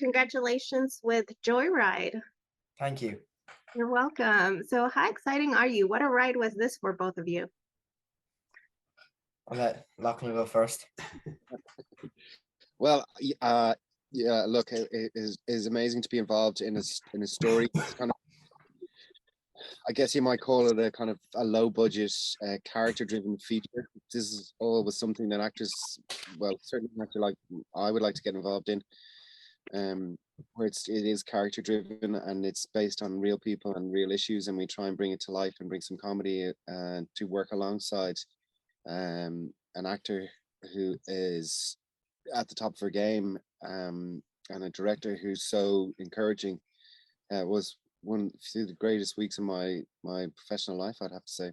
congratulations with Joyride. Thank you. You're welcome. So how exciting are you? What a ride was this for both of you? I'll let Lochlann go first. Well, yeah, look, it is amazing to be involved in a story. It's kind of, I guess you might call it a kind of a low budget, character-driven feature. This is always something that actors, well, certainly an actor like I would like to get involved in, where it is character-driven and it's based on real people and real issues, and we try and bring it to life and bring some comedy to work alongside an actor who is at the top of her game, and a director who's so encouraging. Was one of the greatest weeks of my professional life, I'd have to say.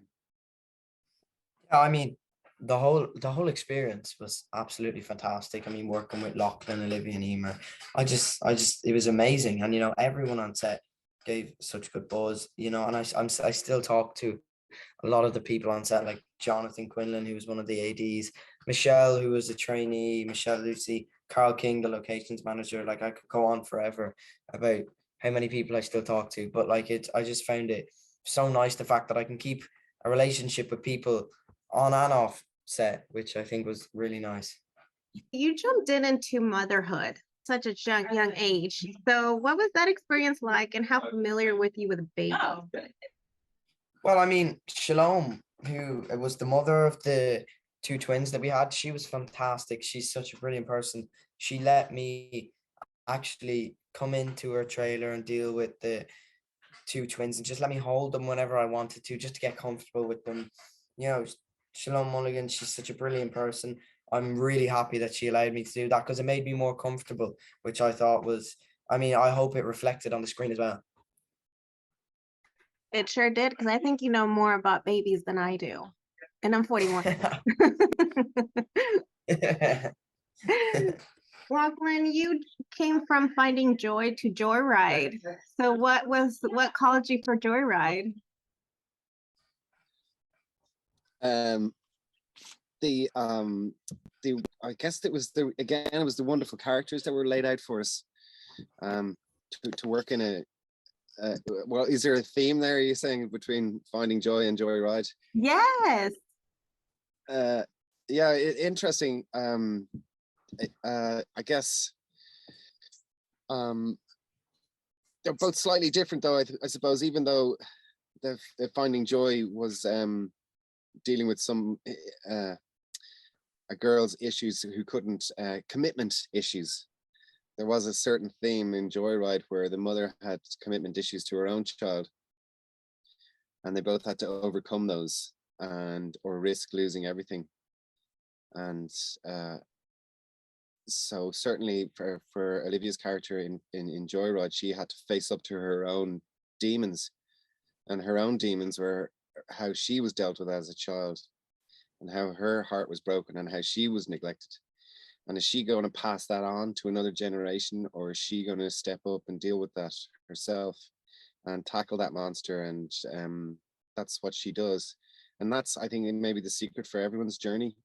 Yeah, I mean, the whole experience was absolutely fantastic. I mean, working with Lochlann, Olivia, and Emer, I just it was amazing. And everyone on set gave such good buzz. And I still talk to a lot of the people on set, like Jonathan Quinlan, who was one of the ADs, Michelle, who was a trainee, Michelle Lucy, Carl King, the locations manager. Like, I could go on forever about how many people I still talk to, but I just found it so nice, the fact that I can keep a relationship with people on and off set, which I think was really nice. You jumped into motherhood such a young age. So what was that experience like, and how familiar with you with babies? Well, I mean, Shalom, who was the mother of the two twins that we had, she was fantastic. She's such a brilliant person. She let me actually come into her trailer and deal with the two twins and just let me hold them whenever I wanted to, just to get comfortable with them. Shalom Mulligan, she's such a brilliant person. I'm really happy that she allowed me to do that, because it made me more comfortable, which I thought was, I hope it reflected on the screen as well. It sure did, because I think you know more about babies than I do. And I'm 41. Lochlann, you came from finding joy to Joyride. So what called you for Joyride? I guess it was the wonderful characters that were laid out for us, to work in a well, is there a theme there, are you saying, between finding joy and Joyride? Yes. Yeah, interesting. I guess they're both slightly different, though. I suppose, even though the Finding Joy was dealing with some a girl's issues who couldn't commitment issues. There was a certain theme in Joyride where the mother had commitment issues to her own child, and they both had to overcome those or risk losing everything. And so certainly for Olivia's character in Joyride, she had to face up to her own demons, and her own demons were how she was dealt with as a child, and how her heart was broken, and how she was neglected. And is she going to pass that on to another generation, or is she going to step up and deal with that herself and tackle that monster? And that's what she does. And that's, I think, maybe the secret for everyone's journey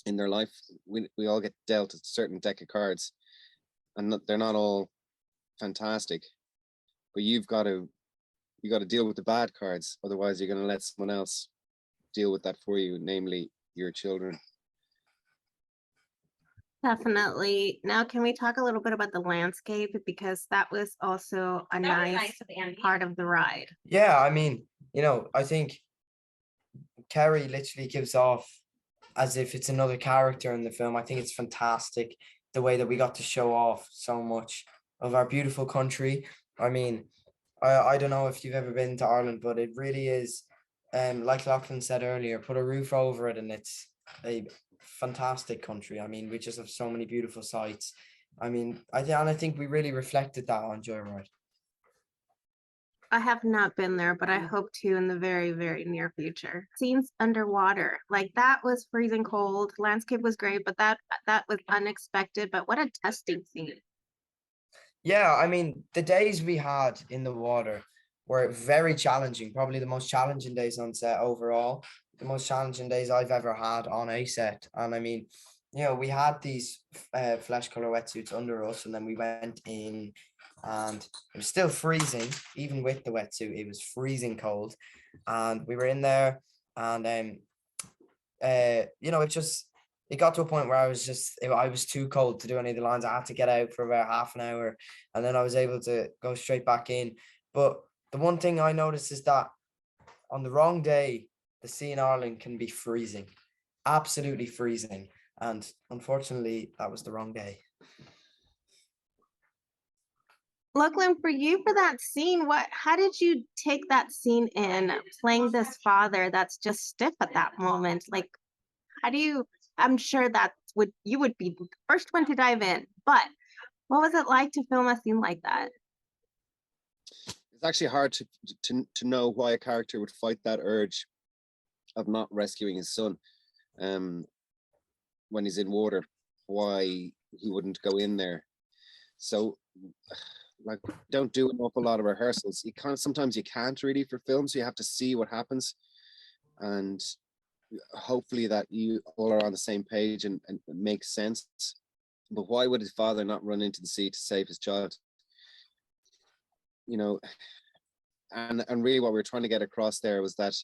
in their life. We all get dealt a certain deck of cards, and they're not all fantastic, but you got to deal with the bad cards. Otherwise, you're going to let someone else deal with that for you, namely your children. Definitely. Now, can we talk a little bit about the landscape, because that was also a nice part of the ride? Yeah, I think Kerry literally gives off as if it's another character in the film. I think it's fantastic the way that we got to show off so much of our beautiful country. I don't know if you've ever been to Ireland, but it really is, like Lochlann said earlier, put a roof over it and it's a fantastic country. We just have so many beautiful sights. I think we really reflected that on Joyride. I have not been there, but I hope to in the very, very near future. Scenes underwater, like that was freezing cold. Landscape was great, but that was unexpected. But what a testing scene. Yeah, the days we had in the water were very challenging, probably the most challenging days on set overall, the most challenging days I've ever had on a set. And you know, we had these flesh color wetsuits under us, and then we went in, and it was still freezing. Even with the wetsuit, it was freezing cold, and we were in there, and you know, it got to a point where I was too cold to do any of the lines. I had to get out for about half an hour, and then I was able to go straight back in. But the one thing I noticed is that on the wrong day, the sea in Ireland can be freezing, absolutely freezing. And unfortunately, that was the wrong day. Lochlann, for you, for that scene, how did you take that scene in playing this father that's just stiff at that moment? Like, how do you, I'm sure you would be the first one to dive in, but what was it like to film a scene like that? It's actually hard to know why a character would fight that urge of not rescuing his son when he's in water, why he wouldn't go in there. So like, don't do an awful lot of rehearsals. Sometimes you can't really for films, so you have to see what happens, and hopefully that you all are on the same page and it makes sense. But why would his father not run into the sea to save his child? You know, and really what we were trying to get across there was that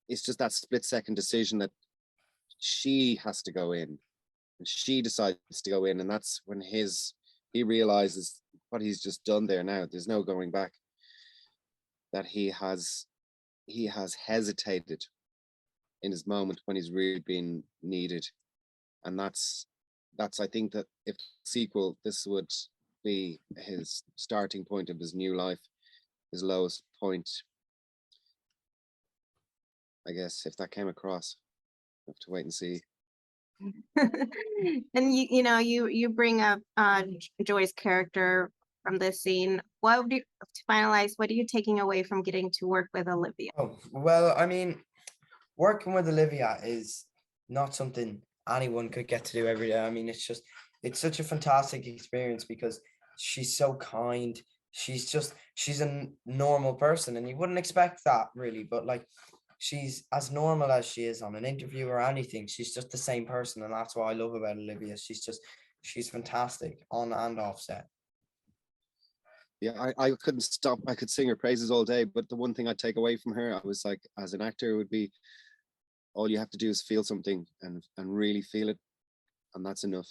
it's just that split-second decision that she has to go in, and she decides to go in, and that's when he realizes what he's just done there. Now there's no going back, that he has hesitated in his moment when he's really been needed. And that's I think that if sequel, this would be his starting point of his new life, his lowest point, I guess, if that came across. Have to wait and see. And you bring up Joy's character from this scene. To finalize, what are you taking away from getting to work with Olivia? Oh, well, I mean, working with Olivia is not something anyone could get to do every day. I mean, it's such a fantastic experience because she's so kind. She's a normal person, and you wouldn't expect that really, but like, she's as normal as she is on an interview or anything. She's just the same person, and that's what I love about Olivia. She's fantastic on and off set. Yeah, I couldn't stop. I could sing her praises all day, but the one thing I'd take away from her, I was like, as an actor, would be all you have to do is feel something and really feel it, and that's enough.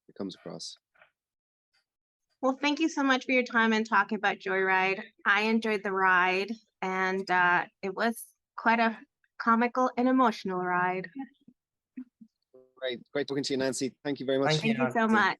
It comes across. Well, thank you so much for your time and talking about Joyride. I enjoyed the ride, and it was quite a comical and emotional ride. Great talking to you, Nancy. Thank you very much. Thank you, Thank you so Nancy. much.